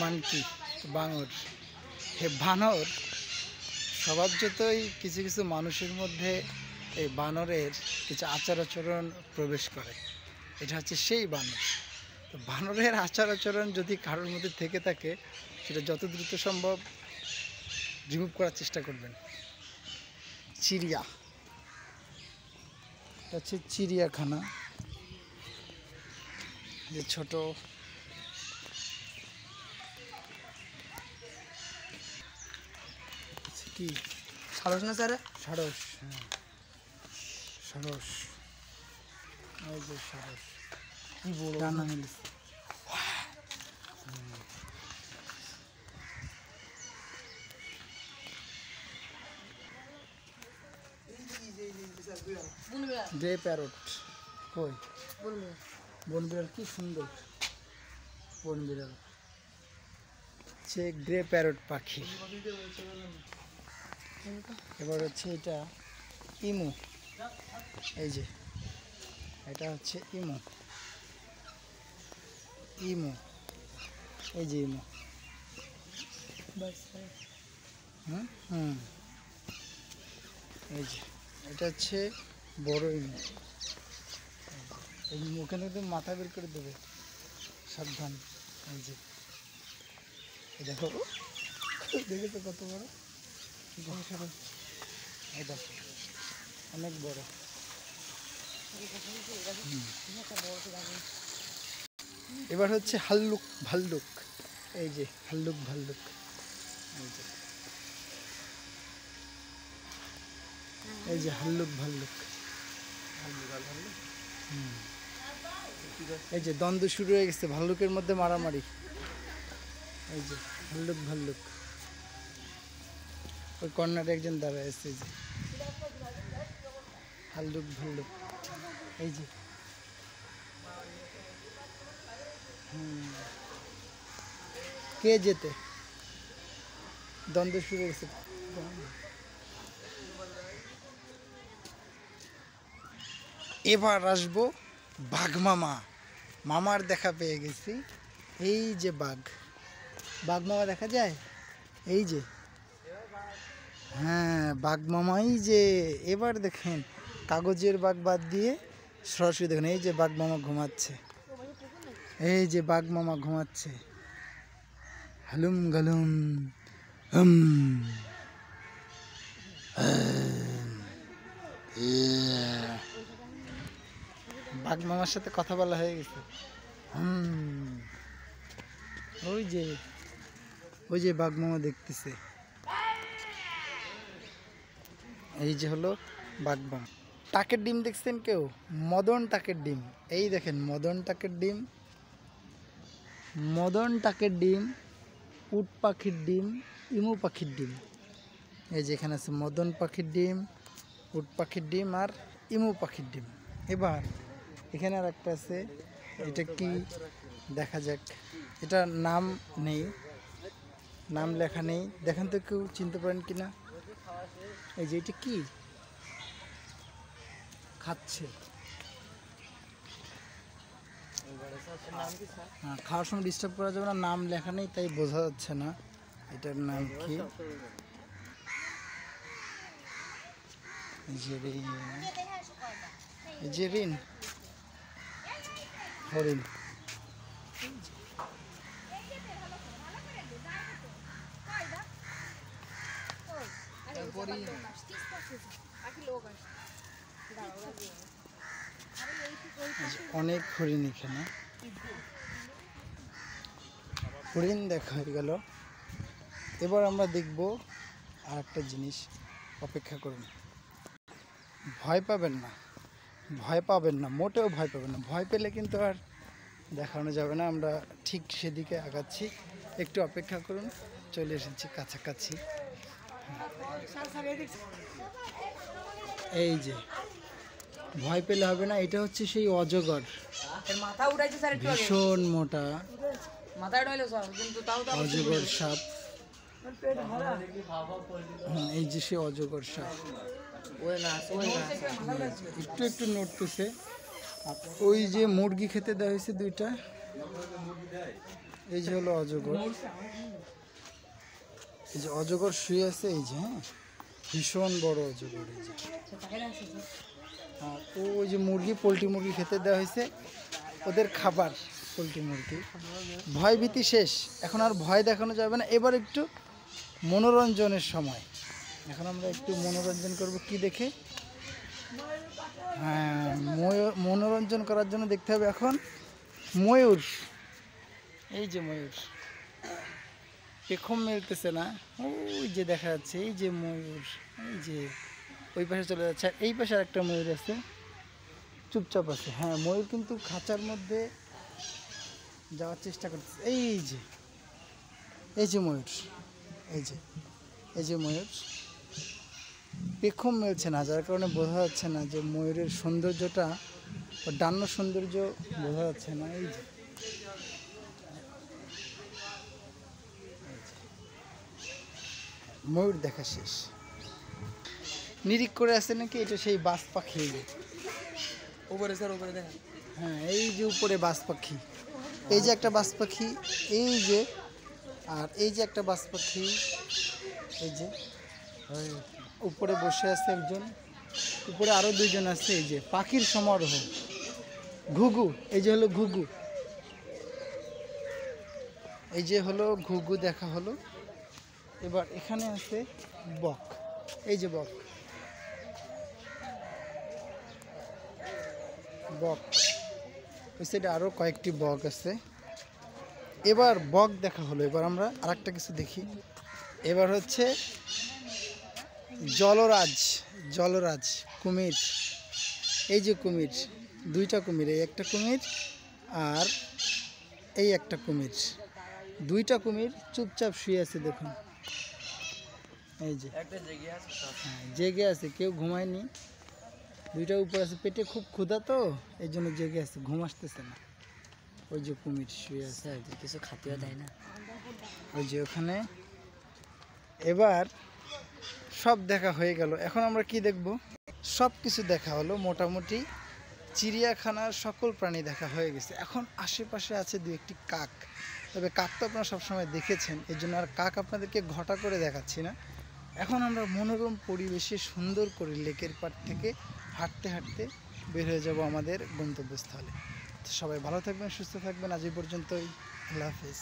Monkey বানর। হে বানর স্বভাবজতই কিছু কিছু মানুষের মধ্যে এই বানরের কিছু আচার আচরণ প্রবেশ করে। এটা হচ্ছে সেই বানর। তো বানরের আচার আচরণ যদি কারোর মধ্যে থেকে থাকে সেটা যত দ্রুত সম্ভব রিমুভ করার চেষ্টা করবেন। চিড়িয়া, এটা হচ্ছে চিড়িয়াখানা, যে ছোট কি সারস না স্যার? সারস, হ্যাঁ সারস, এই যে সারস কি বড় ডানা মিলেছে। গ্রে প্যারট কই? বন বিড়াল কি সুন্দর, বন বিড়াল হচ্ছে গ্রে প্যারট পাখি। এবার হচ্ছে এটা ইমু, এই যে এটা হচ্ছে ইমু, ইমু এই যে ইমু। হুম হুম এই যে এটা হচ্ছে বড় ইমু। এই ওখানে তো মাথা বের করে দেবে, সাবধান। এই যে দেখো, দেখেছো কত বড়, এই দেখো অনেক বড়। এবার হচ্ছে হাল্লুক ভাল্লুক, এই যে হাল্লুক ভাল্লুক, এই যে এই যে হাল্লুক ভাল্লুক। এই যে দ্বন্দ্ব শুরু হয়ে গেছে, ভাল্লুকের মধ্যে মারামারি। এই যে ভাল্লুক ভাল্লুক, ওই কর্নারে একজন দাঁড়ায় আছে। এই যে ভাল্লুক ভাল্লুক, এই যে কে যেতে, দ্বন্দ্ব শুরু হয়েছে। এবার আসবো বাঘ মামা, মামার দেখা পেয়ে গেছি। এই যে বাঘ, বাঘ মামা দেখা যায়, এই যে হ্যাঁ বাঘ মামাই যে। এবার দেখেন কাগজের বাঘ বাদ দিয়ে সরাসরি দেখেন, এই যে বাঘ মামা ঘুমাচ্ছে, এই যে বাঘ মামা ঘুমাচ্ছে। হালুম গালুম হুম, বাঘ মামার সাথে কথা বলা হয়ে গেছে। ওই যে ওই যে বাঘ মামা দেখতেছে, এই যে হলো বাঘ মামা। টাকের ডিম দেখছেন কেউ? মদন টাকের ডিম, এই দেখেন মদন টাকের ডিম, মদন টাকের ডিম, উট পাখির ডিম, ইমু পাখির ডিম। এই যে এখানে আছে মদন পাখির ডিম, উট পাখির ডিম আর ইমু পাখির ডিম। এবার এখানে আর একটা আছে, এটা কি দেখা যাক, এটা নাম নেই, নাম লেখা নেই, দেখেন তো কেউ চিনতে পারেন কিনা। এই যে এটা কি খাচ্ছে, হ্যাঁ খাওয়ার সময় ডিস্টার্ব করা যাবে না, নাম লেখা নেই তাই বোঝা যাচ্ছে না এটার নাম কি। জেরিন, হরিণ। অনেক হরিণ এখানে, হরিণ দেখা হয়ে গেল। এবার আমরা দেখব আর একটা জিনিস, অপেক্ষা করুন, ভয় পাবেন না, ভয় পাবেন না, মোটেও ভয় পাবেন না। ভয় পেলে কিন্তু আর দেখানো যাবে না, আমরা ঠিক সেদিকে আগাচ্ছি, একটু অপেক্ষা করুন, চলে এসেছি কাছাকাছি। এই যে ভয় পেলে হবে না, এটা হচ্ছে সেই অজগর, ভীষণ মোটা অজগর সাপ। এই যে সে অজগর সাপ, একটু একটু নড়তেছে। ওই যে মুরগি খেতে দেওয়া হয়েছে দুইটা, এই যে হলো অজগর, এই যে অজগর শুয়ে আছে, এই যে হ্যাঁ ভীষণ বড় অজগর। এই যে আর ওই যে মুরগি, পোলট্রি মুরগি খেতে দেওয়া হয়েছে, ওদের খাবার পোলট্রি মুরগি। ভয় ভীতি শেষ, এখন আর ভয় দেখানো যাবে না। এবার একটু মনোরঞ্জনের সময়, এখন আমরা একটু মনোরঞ্জন করব কি দেখে? হ্যাঁ, মনোরঞ্জন করার জন্য দেখতে হবে এখন ময়ূর। এই যে ময়ূর পেখম মেলতেছে না, ওই যে দেখা যাচ্ছে, এই যে ময়ূর, এই যে ওই পাশে চলে যাচ্ছে। আর এই পাশে একটা ময়ূর আছে, চুপচাপ আছে। হ্যাঁ, ময়ূর কিন্তু খাঁচার মধ্যে যাওয়ার চেষ্টা করতেছে। এই যে ময়ূর, এই যে ময়ূর পেখম মেলছে না, যার কারণে বোঝা যাচ্ছে না যে ময়ূরের সৌন্দর্যটা, ডান্য সৌন্দর্য বোঝা যাচ্ছে না। এই যে ময়ূর দেখা শেষ। নিরিখ করে আছে নাকি এটা সেই বাজ পাখি। উপরে স্যার, উপরে দেখেন। হ্যাঁ, এই যে উপরে বাজ পাখি, এই যে একটা বাজ পাখি, এই যে, আর এই যে একটা বাজ পাখি, এই যে উপরে বসে আছে একজন, উপরে আরো দুইজন আছে। এই যে পাখির সমারোহ, ঘুঘু, এই যে হলো ঘুঘু, এই যে হলো ঘুঘু দেখা হলো। এবার এখানে আছে বক, এই যে বক, ওই সাইডে আরো কয়েকটি বক আছে। এবার বক দেখা হলো, এবার আমরা আরেকটা কিছু দেখি। এবার হচ্ছে জলরাজ কুমির, এই যে কুমির, দুইটা কুমির, এই একটা কুমির আর এই একটা কুমির, দুইটা কুমির চুপচাপ শুয়ে আছে দেখুন। এই যে হ্যাঁ, জেগে আছে, কেউ ঘুমায়নি, দুইটা উপর আছে, পেটে খুব ক্ষুধা তো এই জন্য জেগে আছে, ঘুম আসতেছে না। ওই যে কুমির শুয়ে আছে, কিছু খাতেও দেয় না, ওই যে ওখানে। এবার সব দেখা হয়ে গেল, এখন আমরা কি দেখব? সব কিছু দেখা হলো, মোটামুটি চিড়িয়াখানার সকল প্রাণী দেখা হয়ে গেছে। এখন আশেপাশে আছে দু একটি কাক, তবে কাক তো আপনারা সবসময় দেখেছেন, এই জন্য আর কাক আপনাদেরকে ঘটা করে দেখাচ্ছি না। এখন আমরা মনোরম পরিবেশে সুন্দর করে লেকের পাড় থেকে হাঁটতে হাঁটতে বের হয়ে যাব আমাদের গন্তব্যস্থলে। তো সবাই ভালো থাকবেন, সুস্থ থাকবেন, আজ এই পর্যন্তই। আল্লাহ হাফেজ।